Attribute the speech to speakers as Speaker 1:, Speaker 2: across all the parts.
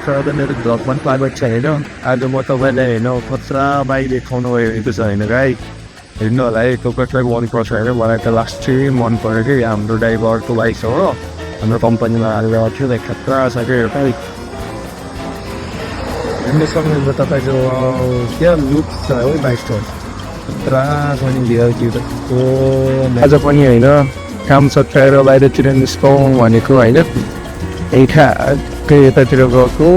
Speaker 1: तर मेरो भ्लग पनि पार्ट छ होइन। आज म तपाईँलाई होइन कचरा बाइक देखाउनु गएको छ होइन गाई। हेर्नु होला है त्यो कचरा मनपर्छ होइन, मलाई त लास्टै मन पऱ्यो कि हाम्रो ड्राइभरको बाइक छ हो, हाम्रो कम्पनीमा हालेर थियो खतरा छ कि गाई। हेर्नु सक्नुहुन्छ तपाईँको क्या लुक छ है बाइकको, खतरा पनि लियो त्यो आज पनि होइन काम सकाएर बाहिरतिर निस्कौँ भनेको होइन। यतातिर गएको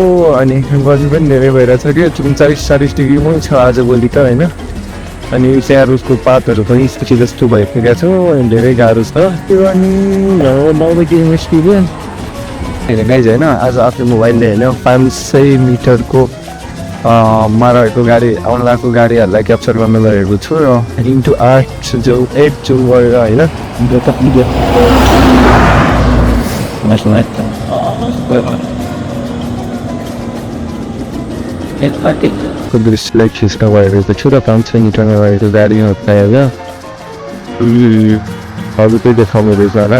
Speaker 1: अनि गर्मी पनि धेरै भइरहेछ कि 39-40 डिग्रीमै छ आजभोलि त होइन। अनि स्याहार उसको पातहरू पनि स्थिति जस्तो भइपुगेको छ, धेरै गाह्रो छ त्यो। अनि 9 बजी निस्कियो होइन गाइज होइन। आज आफ्नो मोबाइलले होइन 500 मिटरको मारहेको गाडी आउनु लागेको गाडीहरूलाई क्याप्चर गर्न लगेको छु र इन्टु 8 जो गरेर होइन। दृश्यलाई खिच्न गएको छु र 500 मिटरमा गएको गाडीमा पाएर अरू चाहिँ देखाउने रहेछ होला।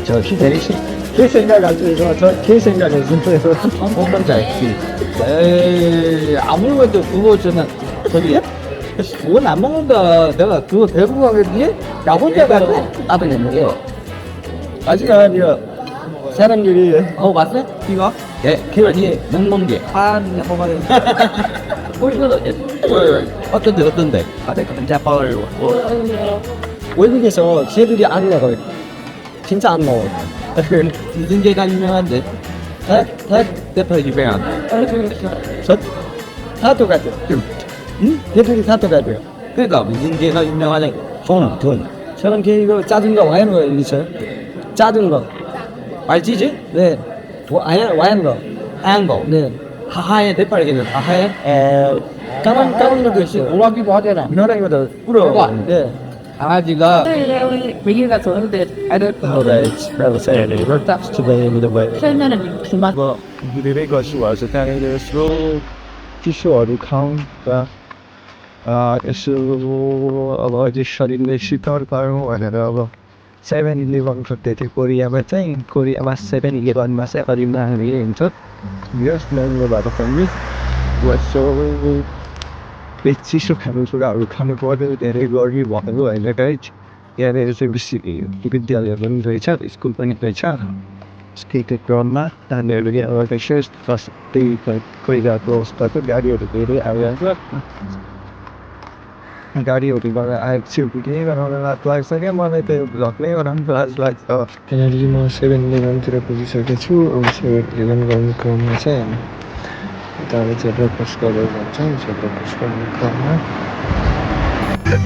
Speaker 2: 제 생각에서 제 생각에서 어떤 자식 아무래도 그거 저는 저기 그건 안 먹는다. 내가 그거 대부분 하겠니? 나 혼자 가고 나도 있는데요. 아직 아니야. 사람들이 봤어? 이거? 예, 걔는 먹는 게 먹어봐요. 어떤데? 내가 진짜 빠르고 외국에서 쟤들이 안 먹어요. 진짜 안 먹어요. 무슨 게가 유명한데? 대파 유명한. 다 똑같아요. 응? 대표이 다 똑같아요. 그러니까 무슨 게가 유명하냐? 돈. 저런 게 이거 짜증 거 와인 거 있어요? 짜증 거. 알지지? 네. 와인 거. 안 거. 네. 하하에 대파리겠네. 하하에. 까만 것도 있어요. 오라기도 하잖아. 노랑이도 뿌려. 네. 강아지가
Speaker 3: 얘기가 좋은데 아들 설명은 그만
Speaker 1: धेरै गर्छु भएछ त्यहाँनिर यसो चिसोहरू खाउँ र यसो अब अझै शरीरले शीतल पारौँ भनेर अब 7-11 खोज्दै थियो कोरियामा चाहिँ। कोरियामा 7-11मा चाहिँ करिबमा हामीले हुन्छ यस ल्याउनु भएको पनि यसो चिसो खानेकुराहरू खानु पर्यो, धेरै गर्मी भएको होइन गाइज। यहाँनिर चाहिँ बेसी विद्यालय पनि रहेछ, स्कुल पनि रहेछ। स्टेटेड ग्राउन्डमा नानीहरू यहाँ त्यही कोइलाको अवस्थाको गाडीहरू धेरै आइरहेको छ। गाडीहरूबाट आएको छु केही गराउन लाग्छ क्या मलाई त यो भ्लग नै गराउनु लाज लाग्छ। त्यहाँनिर म 7-11तिर पुगिसकेको छु। अब 7-11 गर्नु क्रममा चाहिँ यताबाट चाहिँ ब्रेकफास्ट गरेर जान्छौँ। ब्रेकफास्ट गर्ने क्रममा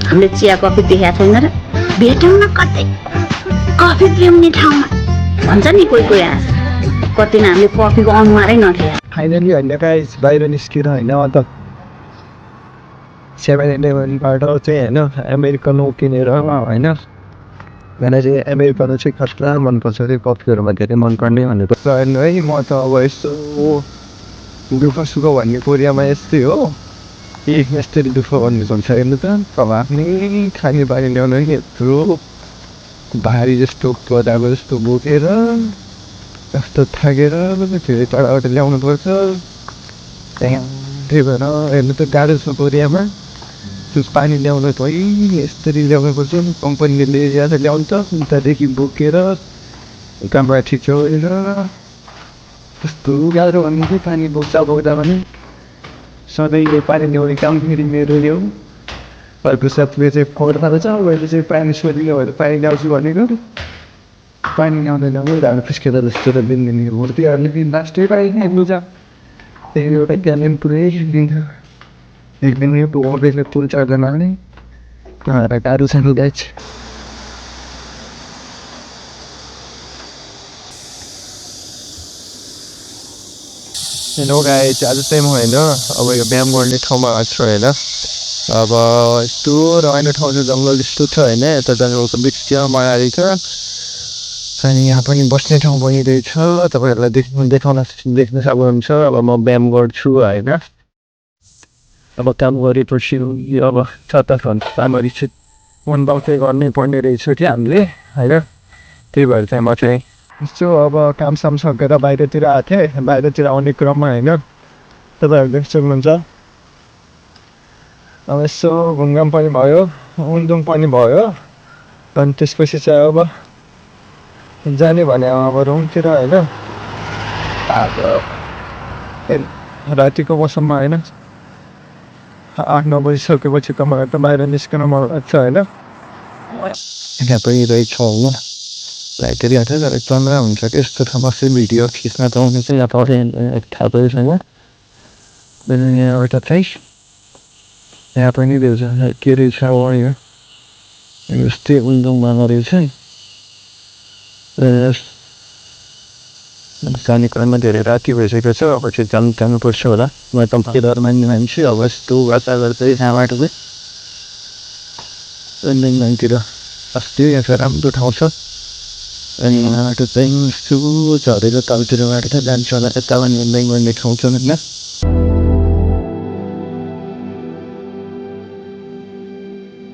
Speaker 3: हामीले चिया कफी देखाएको छैन र भेटौँ न कतै कफी पिउने ठाउँमा भन्छ नि कोही कति न हामीले कफीको अनुहारै नथिए।
Speaker 1: फाइनली होइन गाइस बाहिर निस्केर होइन अन्त 7-11बाट चाहिँ होइन अमेरिकनो किनेर होइन। मलाई चाहिँ अमेरिकनो चाहिँ खतरा मनपर्छ त्यो कफीहरूमा धेरै मनपर्ने भनेको है। म त अब यस्तो दुःख सुख भन्ने कोरियामा यस्तै हो। यस्तरी दुःख भन्ने हुन्छ हेर्नु त अब आफ्नै खाने बानी ल्याउनु यत्रो भारी जस्तो गदाको जस्तो बोकेर यस्तो थाकेर फेरि टाढाबाट ल्याउनु पर्छ। त्यही भएर हेर्नु त गाह्रो छ कोरियामा। त्यो पानी ल्याउनु त यस्तरी ल्याउनु पर्छ। कम्पनीले ल्याएर ल्याउँछ उतादेखि बोकेर उताबाट ठिचोएर कस्तो गाह्रो भन्ने चाहिँ पानी बोक्दा पनि सधैँ पानी ल्याउने काम फेरि मेरो ल्याऊ। अर्को साथीले चाहिँ फोहोरमा रहेछ मैले चाहिँ पानी सोधियो भने पानी ल्याउँछु भनेको पानी ल्याउँदैन ढाड फिस्केर जस्तो त दिनदिनै मूर्तिहरूले पनि लास्टै पानी ल्याउनु छ। त्यही एउटा ट्यालेन्ट पुरै दिन्छ। एकदिन यो ओभरले पुल चढ्दैनले गाह्रो छ गाइज। हेलो गाइस, आज चाहिँ म होइन अब यो व्यायाम गर्ने ठाउँमा आएको छु होइन। अब यस्तो रमाइलो ठाउँ छ, जङ्गल यस्तो छ होइन। यता जङ्गलको बिचमा मनाली छ अनि यहाँ पनि बस्ने ठाउँ बनिरहेछ। तपाईँहरूलाई देख्न सक्नुहुन्छ। अब म व्यायाम गर्छु होइन। अब काम गरेपछि अब छत्ता राम्ररी चाहिँ मनबाउ चाहिँ गर्नै पर्ने रहेछ कि हामीले होइन। त्यही भएर चाहिँ म चाहिँ यसो अब कामसाम सकेर बाहिरतिर आएको थिएँ। बाहिरतिर आउने क्रममा होइन, तपाईँहरू देख्न सक्नुहुन्छ। अब यसो घुमघाम पनि भयो, उन्दुङ पनि भयो। अनि त्यसपछि चाहिँ अब जाने भने अब रुमतिर होइन। अब रातिको मौसममा होइन 8-9 बजिसकेपछि कमाएर त बाहिर निस्कन मन लाग्छ होइन। यहाँ पनि रहेछ होइन, लाइटहरू यहाँ तर चन्द्र हुन्छ कि यस्तो ठाउँमा चाहिँ भिडियो खिच्न त आउने चाहिँ यहाँ थाहा पनि छैन। यहाँ एउटा चाहिँ यहाँ पनि रहेछ के रहेछ यो यस्तै उन्दुङमा रहेछ। जाने क्रममा धेरै राति भइसकेको छ। अब चाहिँ जानुपर्छ होला। म त केदार मान्ने मान्छे। अब यस्तो गर्दा गर्दै यहाँबाट चाहिँ उन्दुङतिर अस्ति यहाँ चाहिँ राम्रो ठाउँ छ। अनि यहाँबाट चाहिँ यस्तो झरेर तलतिर गएर जान्छ होला। यता पनि उन्दुङ गर्ने ठाउँ छ होइन।